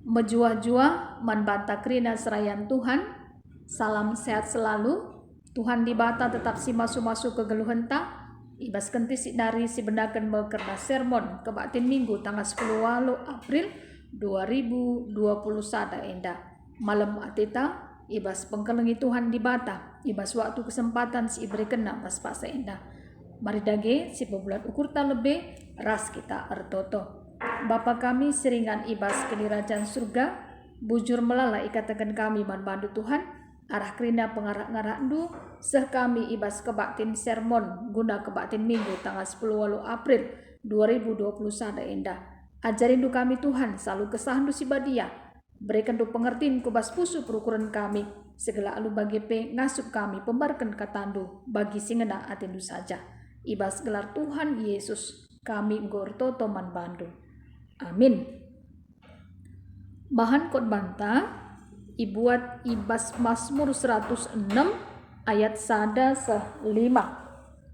Menjua-jua manbata krina serayan Tuhan. Salam sehat selalu. Tuhan di bata tetap si masu-masu ke geluhenta. Ibas kenti si dari si bendakan bekerna sermon kebatin minggu tanggal 10 April 2021 enda. Malam atita ibas pengkelengi Tuhan di bata. Ibas waktu kesempatan si iberi kena pas paksa enda. Mari dage si pebulat ukur tak lebih ras kita ertoto. Bapa kami seringan ibas ke dirajaan surga, bujur melala ikatakan kami manbandu Tuhan, arah kerina pengarak-ngarak du, seh kami ibas kebaktin sermon guna kebaktin minggu tanggal 10 April 2021 endah. Ajarin du kami Tuhan, selalu kesahan du si badia, berikan du pengertian kubas pusu perukuran kami, segala alu bagi pe ngasup kami, pembarkan katandu, bagi singena atendu saja. Ibas gelar Tuhan Yesus, kami gortoto manbandu. Amin. Bahan khotbah ibuat ibas Mazmur 106 ayat sada 5.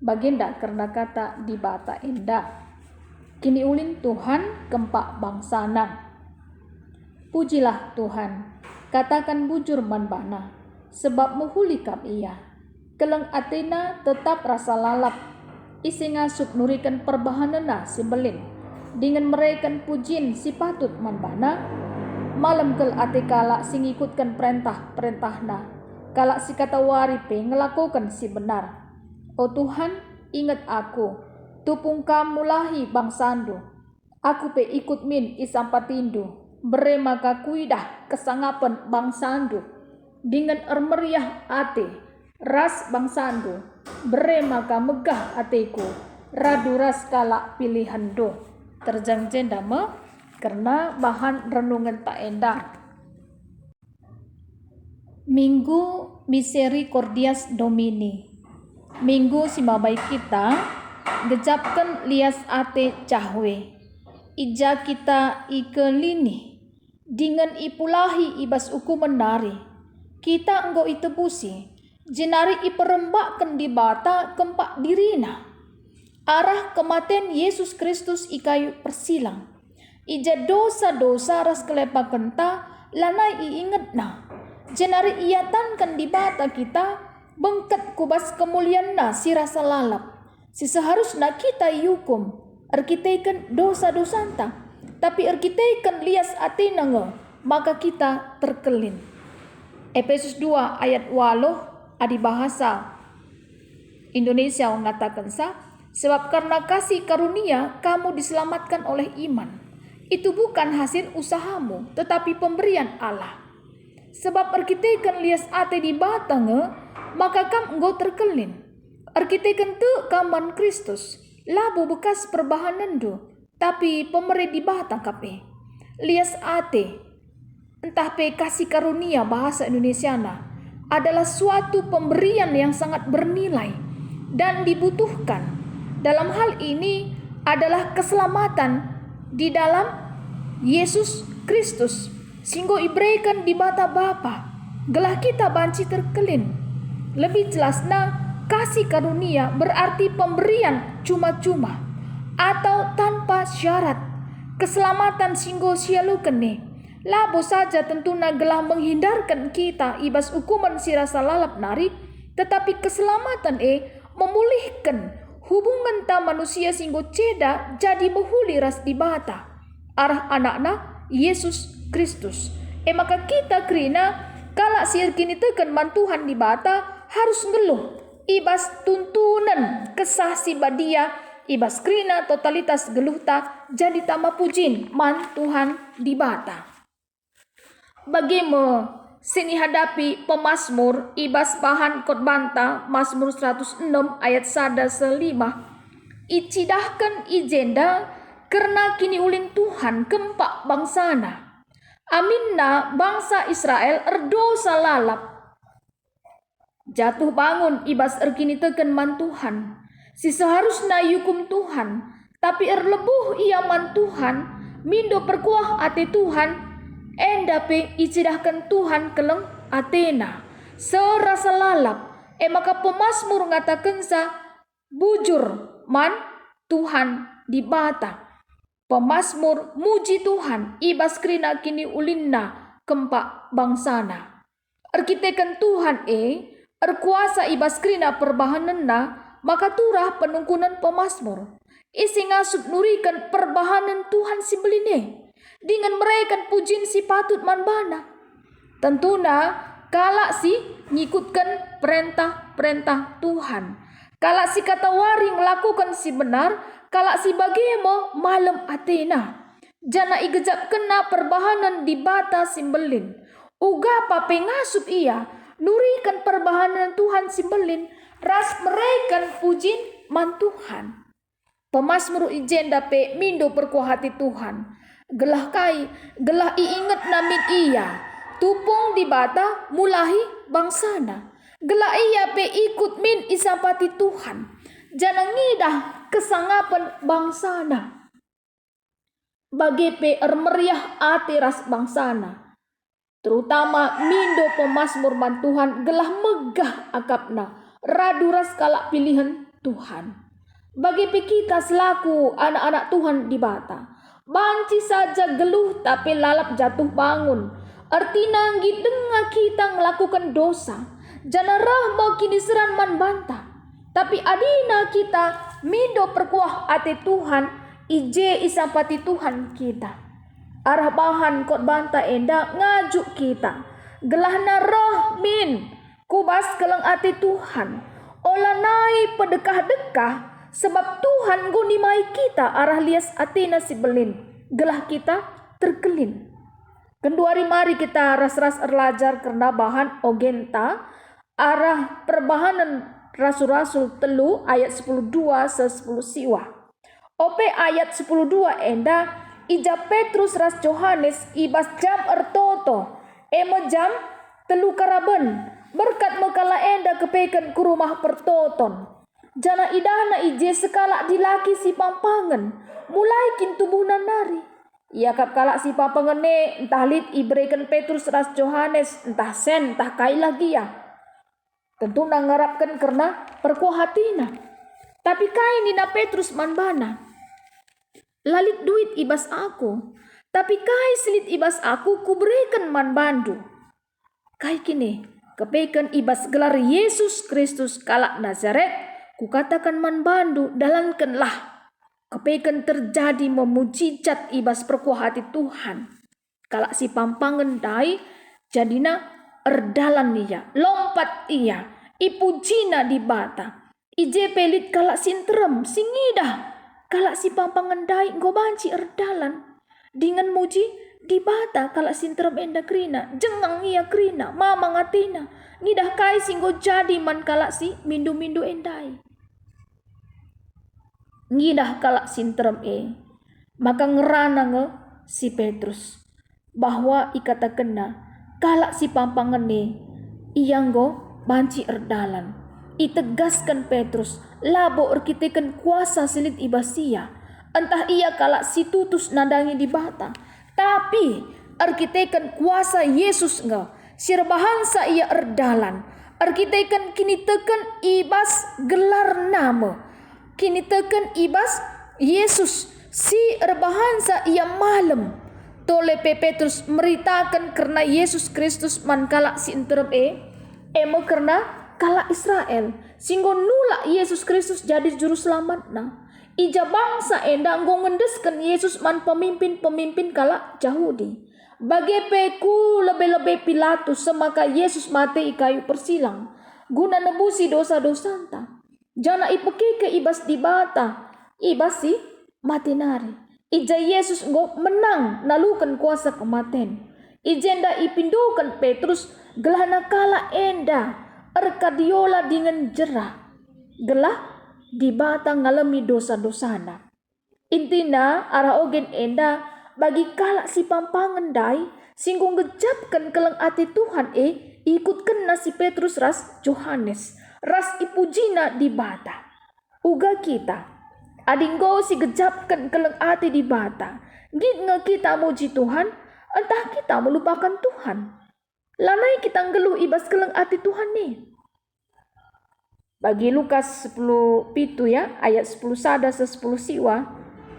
Baginda karena kata di bata enda. Kini ulin Tuhan kempak bangsana. Pujilah Tuhan, katakan bujur manbana, sebab muhulikam ia. Keleng Athena tetap rasa lalap, isi ngasup nurikan perbahanana si belin. Dengan mereka pujin si patut manbana, malam kel ate kalak si ngikutkan perintahna, kalak si kata waripe ngelakukan si benar. O Tuhan, ingat aku, tupung kamu lahi bangsandu, aku pe ikut min isampatindu, bere maka kuidah kesangapan bangsandu, dengan ermeriah ate, ras bangsandu, bere maka megah ateku, radu ras kalak pilihan do. Terjang dama karena bahan renungan tak endah. Minggu Misericordias Domini. Minggu si mabai kita gejapkan lias ate cahwe. Ija kita ikelini dengan ipulahi ibas uku menari. Kita enggo itebusi jenari iperembakkan di bata kempak dirina. Arah kematian Yesus Kristus ikayu persilang. Ija dosa-dosa ras kelepa kenta lanai iinget na. Jenari iatankan di bata kita bengket kubas kemulianna si rasa lalap. Si seharusnya kita yukum erkiteikan dosa-dosanta. Tapi erkiteikan lias atina nge, maka kita terkelin. Efesus 2 ayat 8 adi bahasa Indonesia mengatakan sebab karena kasih karunia kamu diselamatkan oleh iman. Itu bukan hasil usahamu, tetapi pemberian Allah. Sebab erkiteikan lias ate di batange, maka kam engkau terkelin. Erkiteikan tu kaman Kristus, labu bekas perbahanan do, tapi pemberi di batang kape. Lias ate, entah pe kasih karunia bahasa Indonesiana, adalah suatu pemberian yang sangat bernilai dan dibutuhkan. Dalam hal ini adalah keselamatan di dalam Yesus Kristus. Singgo ibreikan di bata Bapa, gelah kita banci terkelin. Lebih jelasnya, kasih karunia berarti pemberian cuma-cuma atau tanpa syarat. Keselamatan singgo sialu kene. Labo saja tentunya gelah menghindarkan kita ibas hukuman si rasa lalap nari, tetapi keselamatan memulihkan hubungan ta manusia singgo ceda jadi mehuli ras di bata arah anakna Yesus Kristus. Maka kita krina kalak siar kini tekan mantuhan di bata harus ngeluh ibas tuntunan kesah si badia ibas krina totalitas geluh ta jadi tama pujin mantuhan di bata. Bagaimana sini hadapi pemazmur ibas bahan khotbanta Mazmur 106 ayat sada 5. Icidahkan ijenda karena kini ulin Tuhan kempak bangsana. Aminna bangsa Israel erdosa lalap. Jatuh bangun ibas erkini teken man Tuhan. Si seharusnya yukum Tuhan, tapi erlebuh ia man Tuhan, mindo perkuah ate Tuhan. Endape icidahkan Tuhan keleng Athena serasa lalap. Maka pemazmur ngatakan bujur man Tuhan di bata. Pemasmur muji Tuhan ibas krina kini ulinna kempak bangsana. Arkiteken Tuhan erkuasa ibas krina perbahanenna maka turah penungkunan pemasmur. Isi ngasup nurikan perbahanan Tuhan si beline. Dengan mereka pujin si patut manbana. Tentuna kalak si ngikutkan perintah-perintah Tuhan. Kalak si kata waring melakukan si benar, kalak si bagemo malam Athena. Jana igejap kena perbahanan di bata simbelin. Uga pape ngasup ia, nurikan perbahanan Tuhan simbelin, ras mereka pujin man Tuhan. Pemasmur ijen dape mindo perkuah hati Tuhan. Gelah iinget namin ia, tupung di bata mulahi bangsana. Gelah ia pe ikut min isapati Tuhan. Jana ngidah kesangapan bangsana. Bagi pe ermeriah ati ras bangsana. Terutama mindo pemasmur man Tuhan gelah megah akapna. Raduras kalak pilihan Tuhan. Bagi pe kita selaku anak-anak Tuhan di bata. Banci saja geluh tapi lalap jatuh bangun. Artina denga kita melakukan dosa. Jana rahma kini seran man bantah. Tapi adina kita mindo perkuah ate Tuhan. Ije isampati Tuhan kita. Arah bahan kot bantah enda ngajuk kita. Gelahna roh min. Kubas keleng ate Tuhan. Olah naik pedekah-dekah. Sebab Tuhan gunimai kita arah lias Athena si belin. Gelah kita terkelin. Kenduari mari kita ras-ras erlajar karena bahan ogenta. Arah perbahanan rasul-rasul telu ayat 10.2 se 10 siwa. Ope ayat 10.2 enda. Ija Petrus ras Johannes ibas jam ertoto. Emo jam telu karaben. Berkat mekala enda kepeken ke rumah pertoton. Jana idana ije sekala dilaki si pampangan. Mulai kin tubuhnan nari. Ia kap kalak si pampangan ne entah lit ibrekan Petrus ras Johannes. Entah sen entah kai lagi ya. Tentu nangarapkan karena perkuah hatina. Tapi kai nina Petrus manbana. Lalit duit ibas aku. Tapi kai selit ibas aku kuberikan man bandu. Kai kini kepeken ibas gelar Yesus Kristus kalak Nazaret. Kukatakan man bandu dalankanlah. Kepeken terjadi memujijat ibas perkuah hati Tuhan. Kalak si pampangan dai jadina erdalan ia. Lompat ia. Ipujina di bata. Ije pelit kalak sinterem singidah. Kalak si pampangan dai gobanci erdalan. Dengan muji di bata kalak sinterem enda krina. Jengang ia krina. Mamang Athena. Nidah kai singgo jadi man kalak si mindu-mindu endai. Ngidah kalak sinterem maka ngerana si Petrus bahwa ikata kena kalak si pampangan iyanggo banci erdalan. Itegaskan Petrus labo erkiteken kuasa silit ibasia. Entah ia kalak si tutus nadangi di bata. Tapi erkiteken kuasa Yesus sirbahansa ia erdalan. Erkiteken kini teken ibas gelar nama. Kini teken ibas Yesus si erbahansa ia malam. Tole Petrus meritakan karena Yesus Kristus man kalak si interem emo karena kalak Israel. Singgo nulak Yesus Kristus jadi juru selamat na. Ija bangsa enda nggo ngendeskan Yesus man pemimpin-pemimpin kalak Yahudi. Bagi peku lebih-lebih Pilatus semaka Yesus mati kayu persilang. Guna nebusi dosa-dosanta. Jana ipeke ke ibas di bata. Ibas si mati nari. Ija Yesus nggo menang nalukan kuasa kematen. Ijenda ipindukan Petrus gelana kala enda. Erkadiola dengan jerah. Gelah di bata ngalami dosa-dosana. Intina arah ogen enda bagi kalak si pampangan dai. Singgung ngejapkan keleng ati Tuhan ikut kena si Petrus ras Johannes. Ras ipujina di bata. Uga kita. Adinggo si gejapkan keleng ati di bata. Git nge kita muji Tuhan. Entah kita melupakan Tuhan. Lanai kita ngeluh ibas keleng ati Tuhan nih. Bagi Lukas 10 pitu ya. Ayat 10 sada se 10 siwa.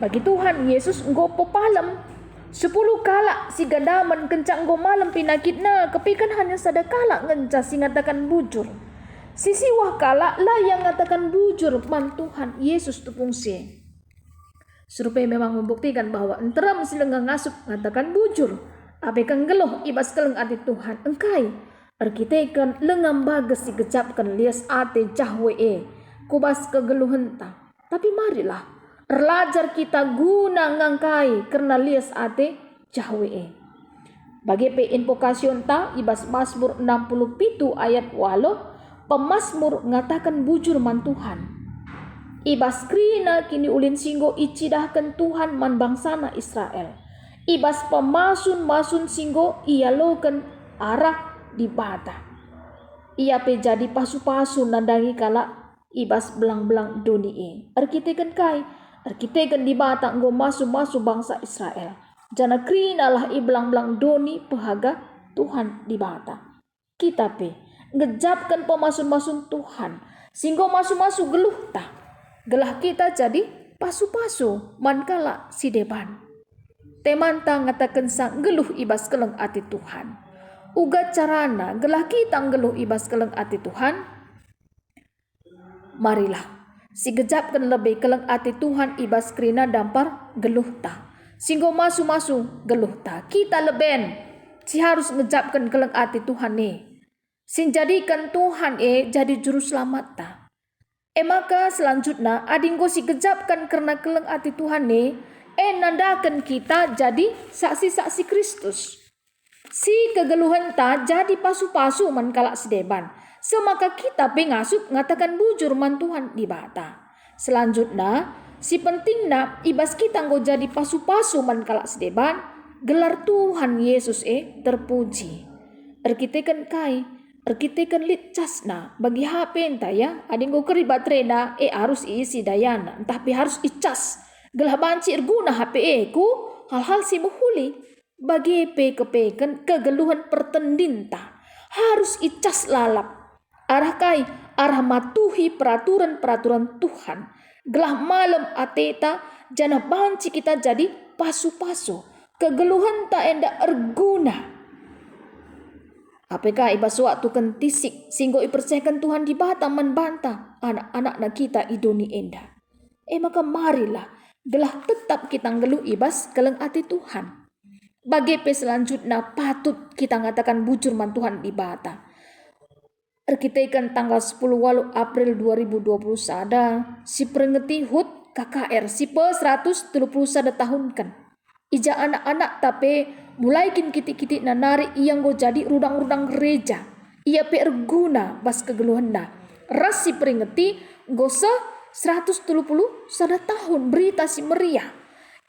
Bagi Tuhan Yesus nggo popalem 10 kala si gadaman kencang nggo malam pinakitna kepikan hanya sada kala ngenca si ngatakan bujur. Sisiwah kala lah yang ngatakan bujur man Tuhan Yesus tupung si. Survei memang membuktikan bahwa enteram silenggang ngasup ngatakan bujur. Abe kang geloh ibas keleng ati Tuhan engkai. Arkitekan lengam bagas si gecapkan lias ate cahwe kubas kegeluhan ta. Tapi marilah erlajar kita guna ngangkai karena lias ate cahwe. Bagi pe invokasion ta ibas Mazmur 67 ayat 8 pemasmur ngatakan bujur man Tuhan. Ibas krina kini ulin singgo icidahkan Tuhan man bangsana Israel. Ibas pemasun singgo ialokan arah di bata. Ia pe jadi pasu-pasu nandangi kala ibas belang-belang dunia. Arkiteken kai, arkiteken di bata nggo masu bangsa Israel. Jana krina lah i belang-belang doni pehaga Tuhan di bata. Kita pe ngejapkan pemasun Tuhan. Singgo masu geluh ta. Gelah kita jadi pasu-pasu mankala si deban. Temanta ngatakan sang geluh ibas keleng ati Tuhan. Uga carana gelah kita geluh ibas keleng ati Tuhan. Marilah si gejapkan lebih keleng ati Tuhan ibas krina dampar geluh ta. Singgo masu geluh ta. Kita leben si harus ngejapkan keleng ati Tuhan sin jadikan Tuhan jadi juru selamat ta. Maka selanjutnya adinggo si gejapkan karena keleng ati Tuhan nandakan kita jadi saksi-saksi Kristus. Si kegeluhan ta jadi pasu-pasu man kalak sedeban. Semaka kita pengasup ngatakan bujur man Tuhan di bata. Selanjutnya si pentingna ibas kita nggo jadi pasu-pasu man kalak sedeban. Gelar Tuhan Yesus terpuji. Arkiteken kai, arkiteken litcasna bagi HP entah ya. Adinggo keri baterena harus isi dayana. Entah harus icas. Gelah banci erguna HP ku hal-hal si muhuli bagi kepeken kegeluhan pertendinta harus icas lalap arah kai arah matuhi peraturan Tuhan gelah malam ateta jana banci kita jadi pasu-pasu kegeluhan tak enda erguna apakah ibas waktu kentisik singgo ipercayakan Tuhan di bata membantah anak-anak kita idoni enda maka marilah gelah tetap kita ngeluh ibas keleng ati Tuhan. Bagi selanjutnya patut kita ngatakan bujur man Tuhan di bata. Arkiteken tanggal 10 April 2020 sada si perengeti HUT KKR si pe 131 tahun kan. Ija anak-anak tapi mulai kin kitik-kitik nanari yang go jadi rudang-rudang gereja. Ia pe erguna bas kegeluhan na. Ras si peringeti gosa 130 sada tahun berita si meriah.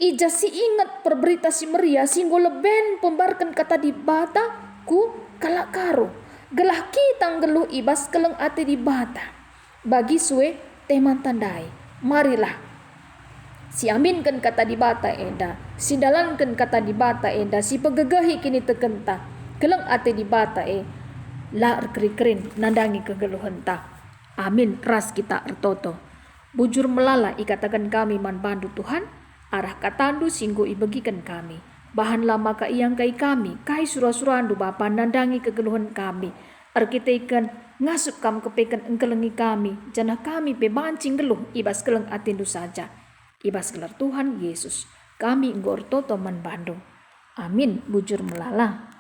Ija si ingat perberita si meriah singgo leben pembarkan kata di bata ku kalak karo. Gelah kita ngeluh ibas keleng ati di bata. Bagi sue teman tandai. Marilah si aminkan kata di bata enda. Si dalankan kata di bata enda. Si pegegahi kini tekenta. Keleng ati di bata la erkeri-kerin nandangi kegeluhan ta. Amin ras kita ertoto. Bujur melala ikatakan kami man bandu Tuhan, arah katandu singgo ibagikan kami. Bahan lama ka iyang kai kami, kai surah-surandu bapa nandangi kegeluhan kami. Arkiteken ngasup kam kepekan engkelengi kami, jana kami bebancing geluh ibas keleng atindu saja. Ibas gelar Tuhan Yesus, kami nggor toto man bandu. Amin bujur melala.